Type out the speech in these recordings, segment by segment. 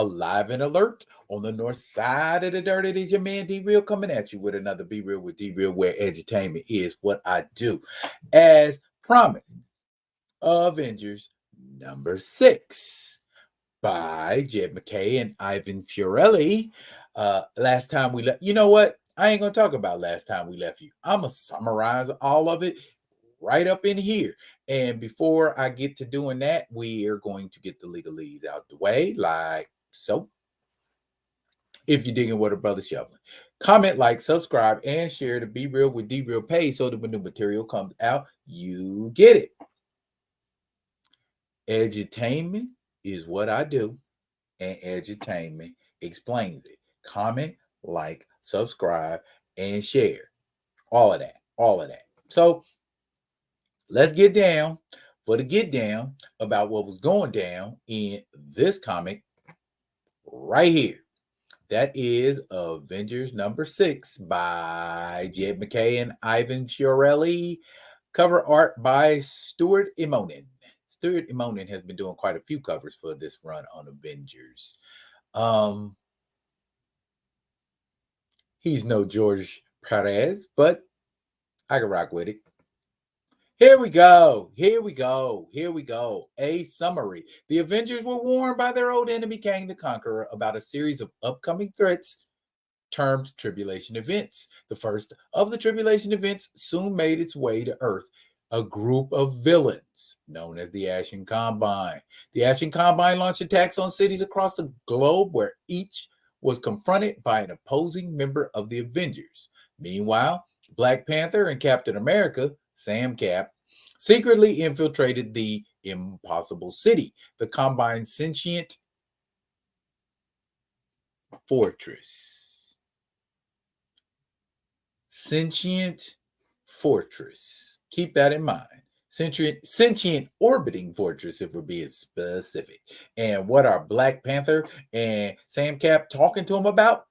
alive and alert on the north side of the dirt. It is your man D Real coming at you with another Be Real with D Real, where edutainment is what I do. As promised, Avengers number 6 by MacKay and Fiorelli. Last time we left, you know what? I ain't gonna talk about last time we left you. I'm gonna summarize all of it right up in here. And before I get to doing that, we are going to get the legalese out the way, like so. If you're digging what a brother shoveling, comment, like, subscribe, and share to Be Real with D Real page so that when new material comes out, you get it. Edutainment is what I do, and edutainment explains it. Comment, like, subscribe, and share. All of that. All of that. So let's get down for the get down about what was going down in this comic right here. That is Avengers number 6 by MacKay and Fiorelli. Cover art by Stuart Immonen. Stuart Immonen has been doing quite a few covers for this run on Avengers. He's no George Perez, but I can rock with it. Here we go. A summary. The Avengers were warned by their old enemy, Kang the Conqueror, about a series of upcoming threats termed tribulation events. The first of the tribulation events soon made its way to Earth. A group of villains known as the Ashen Combine. The Ashen Combine launched attacks on cities across the globe where each was confronted by an opposing member of the Avengers. Meanwhile, Black Panther and Captain America, Sam Cap, secretly infiltrated the Impossible City, the Combine's sentient fortress. Sentient fortress. Keep that in mind. Sentient orbiting fortress, if we're being specific. And what are Black Panther and Sam Cap talking to him about?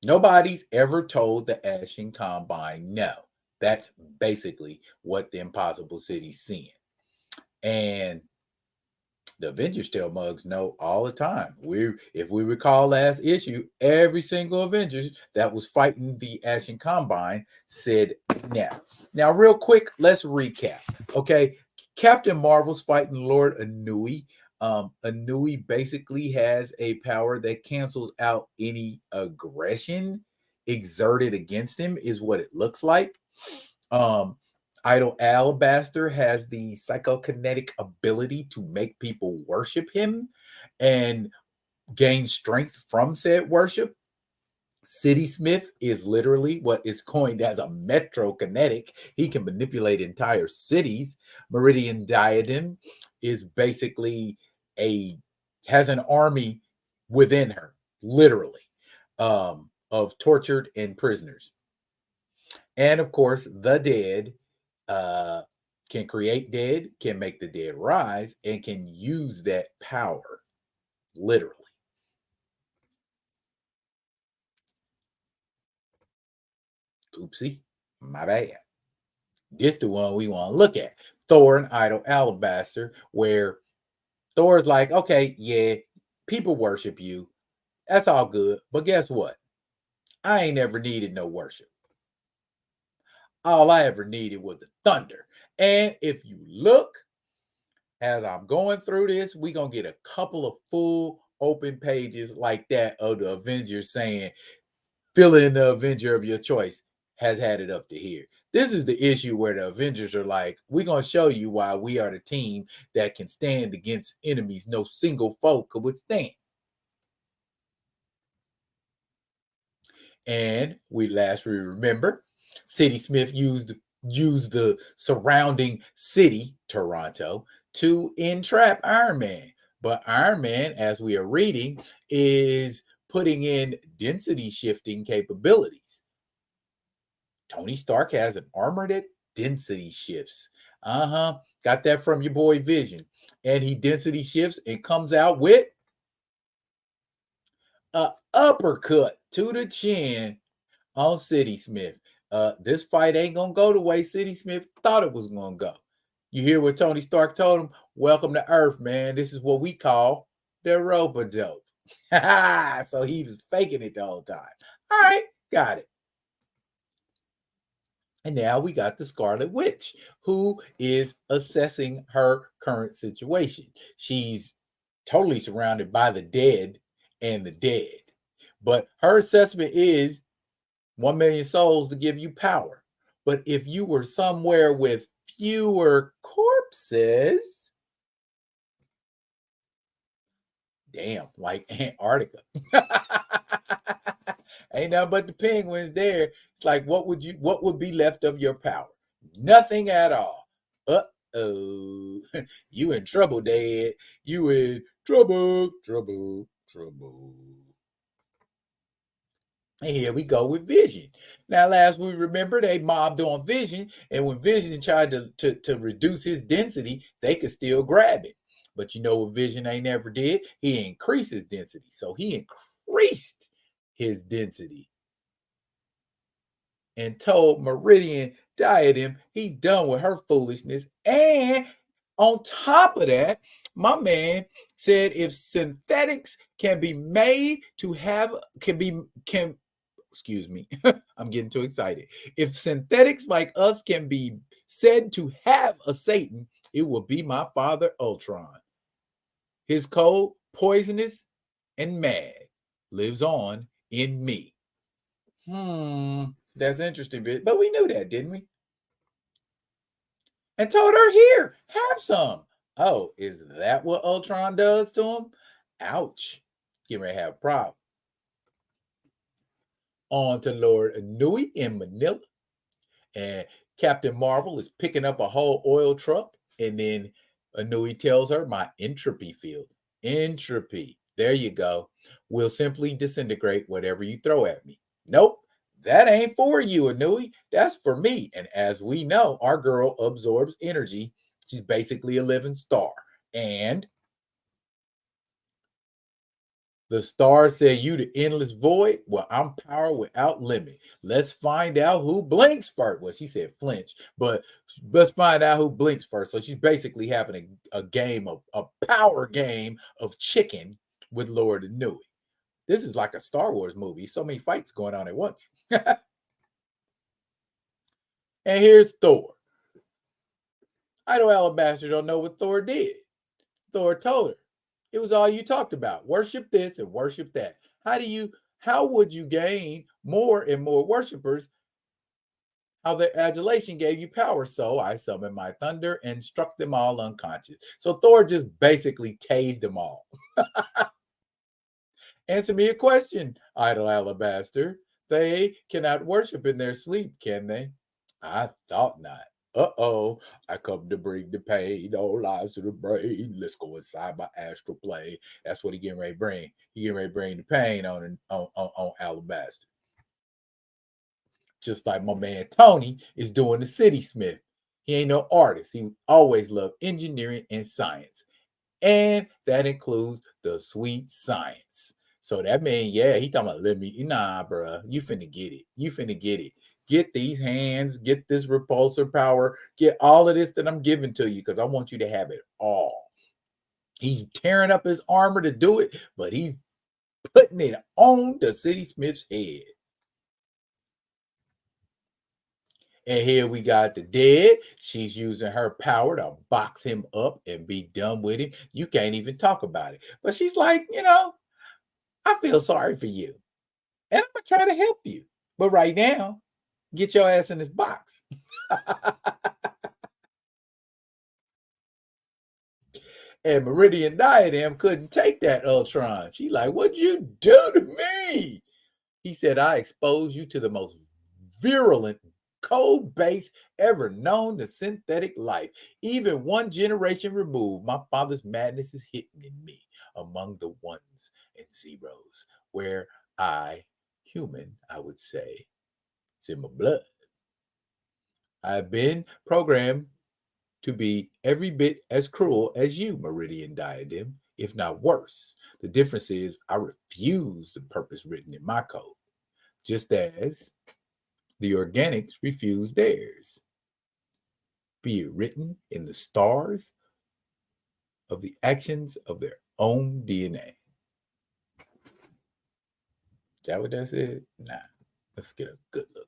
Nobody's ever told the Ashen Combine no. That's basically what the Impossible City's seeing. And the Avengers tell mugs no all the time. If we recall last issue, every single Avengers that was fighting the Ashen Combine said no. Now, real quick, let's recap. Okay, Captain Marvel's fighting Lord Anui. Anui basically has a power that cancels out any aggression exerted against him, is what it looks like. Idol Alabaster has the psychokinetic ability to make people worship him and gain strength from said worship. City Smith is literally what is coined as a metrokinetic. He can manipulate entire cities. Meridian Diadem is basically has an army within her, literally, of tortured and prisoners. And of course, the dead can create dead, can make the dead rise, and can use that power, literally. Oopsie, my bad. This the one we want to look at. Thor and Idol Alabaster, where Thor's like, okay, yeah, people worship you. That's all good. But guess what? I ain't ever needed no worship. All I ever needed was the thunder. And if you look, as I'm going through this, we're going to get a couple of full open pages like that of the Avengers saying, fill in the Avenger of your choice has had it up to here. This is the issue where the Avengers are like, we're going to show you why we are the team that can stand against enemies no single foe could withstand. And we remember, City Smith used the surrounding city, Toronto, to entrap Iron Man. But Iron Man, as we are reading, is putting in density shifting capabilities. Tony Stark has an armor that density shifts. Got that from your boy Vision. And he density shifts and comes out with an uppercut to the chin on City Smith. This fight ain't gonna go the way City Smith thought it was gonna go. You hear what Tony Stark told him? Welcome to Earth, man. This is what we call the rope-a-dope. So he was faking it the whole time. All right, got it. And now we got the Scarlet Witch, who is assessing her current situation. She's totally surrounded by the dead and the dead. But her assessment is 1 million souls to give you power. But if you were somewhere with fewer corpses, damn, like Antarctica. Ain't nothing but the penguins there. It's like, what would be left of your power? Nothing at all. Uh-oh. You in trouble, Dad. You in trouble, trouble, trouble. And here we go with Vision. Now, last we remember, they mobbed on Vision, and when Vision tried to reduce his density, they could still grab it. But you know what Vision ain't never did? He increased his density. So he increased his density and told Meridian Diadem he's done with her foolishness. And on top of that, my man said if synthetics can be made to have, excuse me, I'm getting too excited. If synthetics like us can be said to have a Satan, it will be my father Ultron. His code, poisonous and mad, lives on in me. That's interesting, but we knew that, didn't we? And told her, here, have some. Oh, is that what Ultron does to him? Ouch. Getting ready to have a problem. On to Lord Anui in Manila. And Captain Marvel is picking up a whole oil truck. And then Anui tells her, my entropy field. Entropy. There you go. Will simply disintegrate whatever you throw at me. Nope. That ain't for you, Anui. That's for me. And as we know, our girl absorbs energy. She's basically a living star. And the star said, you the endless void? Well, I'm power without limit. Let's find out who blinks first. Well, she said flinch, but let's find out who blinks first. So she's basically having a game of a power game of chicken with Lord Anui. This is like a Star Wars movie. So many fights going on at once. And here's Thor. Idol Alabaster don't know what Thor did. Thor told her, it was all you talked about. Worship this and worship that. How would you gain more and more worshipers? How their adulation gave you power. So I summoned my thunder and struck them all unconscious. So Thor just basically tased them all. Answer me a question, Idol Alabaster. They cannot worship in their sleep, can they? I thought not. Uh-oh, I come to bring the pain, all lies to the brain. Let's go inside my astral plane. That's what he getting ready to bring. He getting ready to bring the pain on Alabaster. Just like my man Tony is doing the City Smith. He ain't no artist. He always loved engineering and science. And that includes the sweet science. So that means, yeah, he talking about, nah, bro, you finna get it. You finna get it. Get these hands, get this repulsor power, get all of this that I'm giving to you because I want you to have it all. He's tearing up his armor to do it, but he's putting it on the City Smith's head. And here we got the dead. She's using her power to box him up and be done with him. You can't even talk about it. But she's like, I feel sorry for you. And I'm going to try to help you. But right now, get your ass in this box. And Meridian Diadem couldn't take that Ultron. She like, what'd you do to me? He said, I exposed you to the most virulent code base ever known to synthetic life. Even one generation removed, my father's madness is hidden in me among the ones and zeros, where I, human, I would say, it's in my blood. I've been programmed to be every bit as cruel as you, Meridian Diadem, if not worse. The difference is I refuse the purpose written in my code, just as the organics refuse theirs. be it written in the stars of the actions of their own DNA. Is that what that said? Nah. Let's get a good look.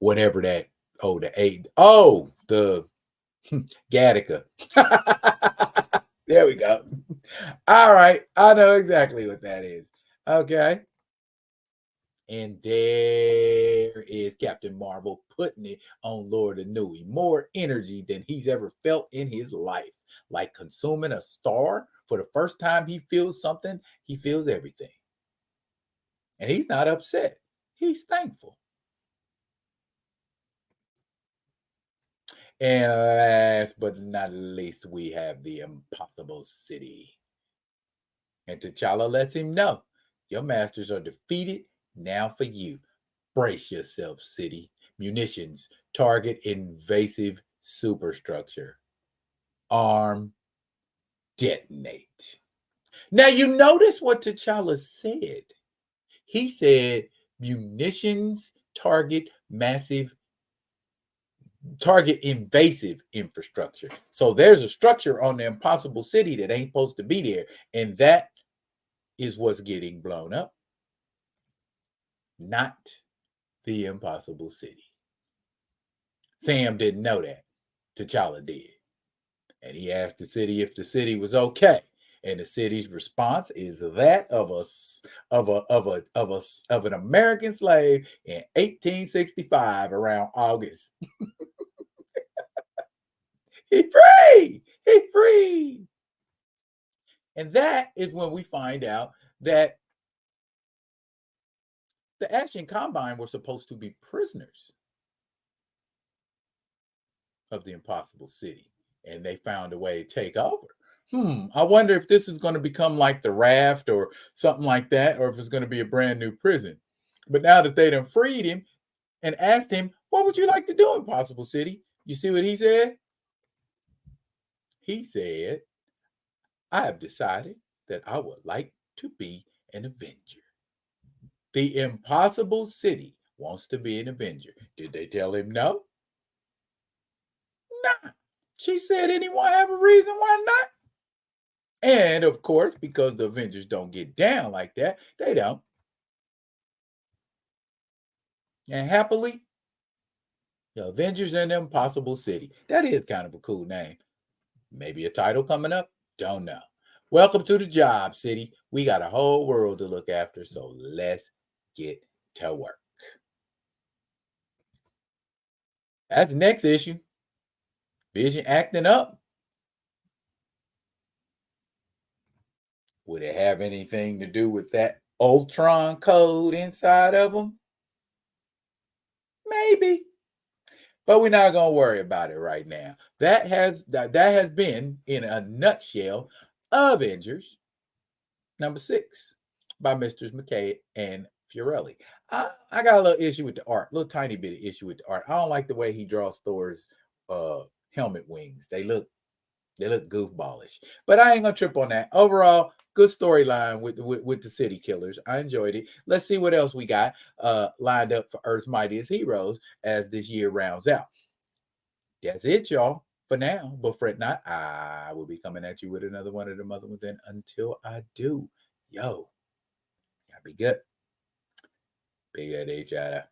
Whatever that, the Gattaca. There we go. All right. I know exactly what that is. Okay. And there is Captain Marvel putting it on Lord Anui. More energy than he's ever felt in his life. Like consuming a star. For the first time he feels something, he feels everything. And he's not upset. He's thankful. And last but not least, we have the Impossible City. And T'Challa lets him know, your masters are defeated. Now for you. Brace yourself, city. Munitions. Target invasive superstructure. Arm. Detonate. Now you notice what T'Challa said. He said munitions target invasive infrastructure. So there's a structure on the Impossible City that ain't supposed to be there. And that is what's getting blown up. Not the Impossible City. Sam didn't know that. T'Challa did. And he asked the city if the city was okay. And the city's response is that of an American slave in 1865 around August. He free! He free! And that is when we find out that the Ashen Combine were supposed to be prisoners of the Impossible City. And they found a way to take over. I wonder if this is going to become like the Raft or something like that, or if it's going to be a brand new prison. But now that they done freed him and asked him, what would you like to do, Impossible City? You see what he said? He said, I have decided that I would like to be an Avenger. The Impossible City wants to be an Avenger. Did they tell him no? Nah. She said, anyone have a reason why not? And of course, because the Avengers don't get down like that, they don't. And happily, the Avengers and the Impossible City. That is kind of a cool name. Maybe a title coming up? Don't know. Welcome to the job, City. We got a whole world to look after, so let's get to work. That's the next issue. Vision acting up. Would it have anything to do with that Ultron code inside of them? Maybe. But we're not going to worry about it right now. That has been, in a nutshell, Avengers number 6 by Mr. MacKay and Fiorelli. I got a little issue with the art, a little tiny bit of issue with the art. I don't like the way he draws Thor's helmet wings. They look goofballish. But I ain't gonna trip on that. Overall, good storyline with the City Killers. I enjoyed it. Let's see what else we got lined up for Earth's Mightiest Heroes as this year rounds out. That's it, y'all, for now. But fret not, I will be coming at you with another one of them other ones. And until I do, y'all be good. Big at each other.